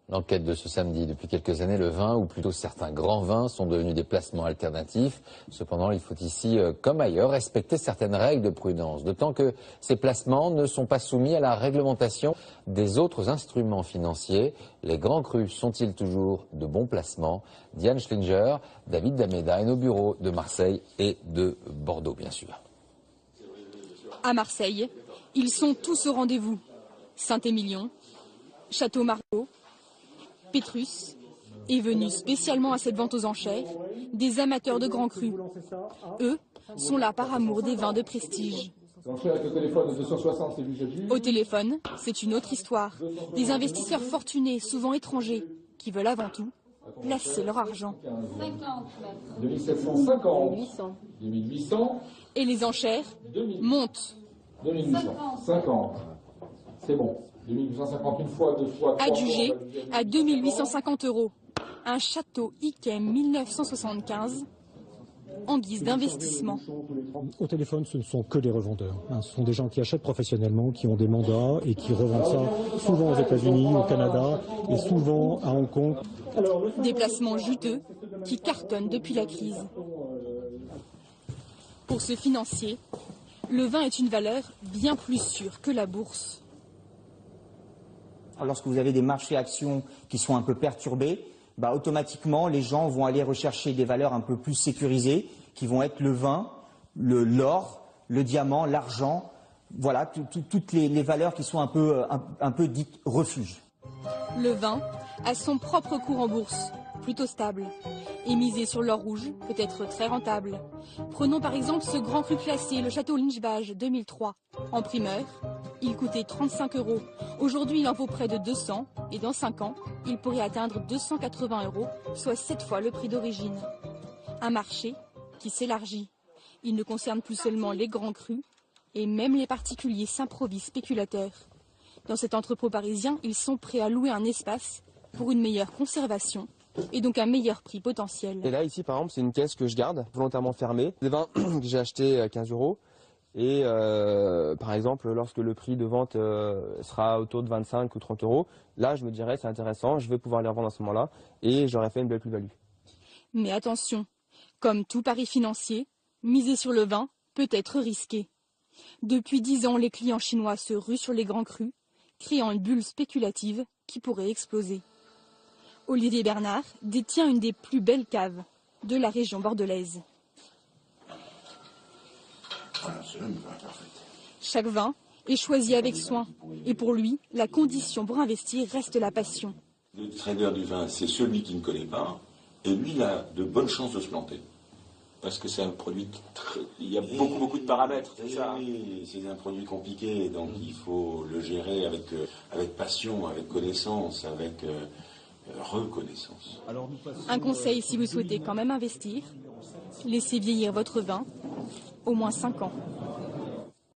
L'enquête de ce samedi. Depuis quelques années, le vin, ou plutôt certains grands vins, sont devenus des placements alternatifs. Cependant, il faut ici, comme ailleurs, respecter certaines règles de prudence. D'autant que ces placements ne sont pas soumis à la réglementation des autres instruments financiers. Les grands crus sont-ils toujours de bons placements? Diane Schlinger, David Dameda et nos bureaux de Marseille et de Bordeaux, bien sûr. À Marseille, ils sont tous au rendez-vous. Saint-Émilion, Château Margaux, Pétrus est venu spécialement à cette vente aux enchères des amateurs de grands crus. Eux sont là par amour des vins de prestige. Au téléphone, c'est une autre histoire. Des investisseurs fortunés, souvent étrangers, qui veulent avant tout placer leur argent. 2750, 2800. Et les enchères montent. 2850. C'est bon. 2850 une fois, deux fois, trois Adjugé fois. à 2850 €. Un château Yquem 1975 en guise d'investissement. Au téléphone, ce ne sont que des revendeurs. Ce sont des gens qui achètent professionnellement, qui ont des mandats et qui revendent ça souvent aux États-Unis, au Canada et souvent à Hong Kong. Des placements juteux qui cartonnent depuis la crise. Pour ce financier, le vin est une valeur bien plus sûre que la bourse. Lorsque vous avez des marchés actions qui sont un peu perturbés, automatiquement les gens vont aller rechercher des valeurs un peu plus sécurisées, qui vont être le vin, l'or, le diamant, l'argent, voilà, toutes les valeurs qui sont un peu dites refuges. Le vin a son propre cours en bourse, plutôt stable. Et miser sur l'or rouge peut être très rentable. Prenons par exemple ce grand cru classé, le Château Lynchbage 2003. En primeur, il coûtait 35 €. Aujourd'hui, il en vaut près de 200 et dans 5 ans, il pourrait atteindre 280 €, soit 7 fois le prix d'origine. Un marché qui s'élargit. Il ne concerne plus seulement les grands crus et même les particuliers s'improvisent spéculateurs. Dans cet entrepôt parisien, ils sont prêts à louer un espace pour une meilleure conservation et donc un meilleur prix potentiel. Et là, ici, par exemple, c'est une caisse que je garde volontairement fermée. Des vins que j'ai achetés à 15 €. Et par exemple, lorsque le prix de vente sera autour de 25 ou 30 €, là, je me dirais, c'est intéressant, je vais pouvoir les revendre à ce moment-là et j'aurais fait une belle plus-value. Mais attention, comme tout pari financier, miser sur le vin peut être risqué. Depuis 10 ans, les clients chinois se ruent sur les grands crus, créant une bulle spéculative qui pourrait exploser. Olivier Bernard détient une des plus belles caves de la région bordelaise. Chaque vin est choisi avec soin. Et pour lui, la condition pour investir reste la passion. Le trader du vin, c'est celui qui ne connaît pas. Et lui, il a de bonnes chances de se planter. Parce que c'est un produit, il y a beaucoup de paramètres. C'est un produit compliqué, donc il faut le gérer avec passion, avec connaissance, avec reconnaissance. Un conseil si vous souhaitez quand même investir, laissez vieillir votre vin au moins 5 ans.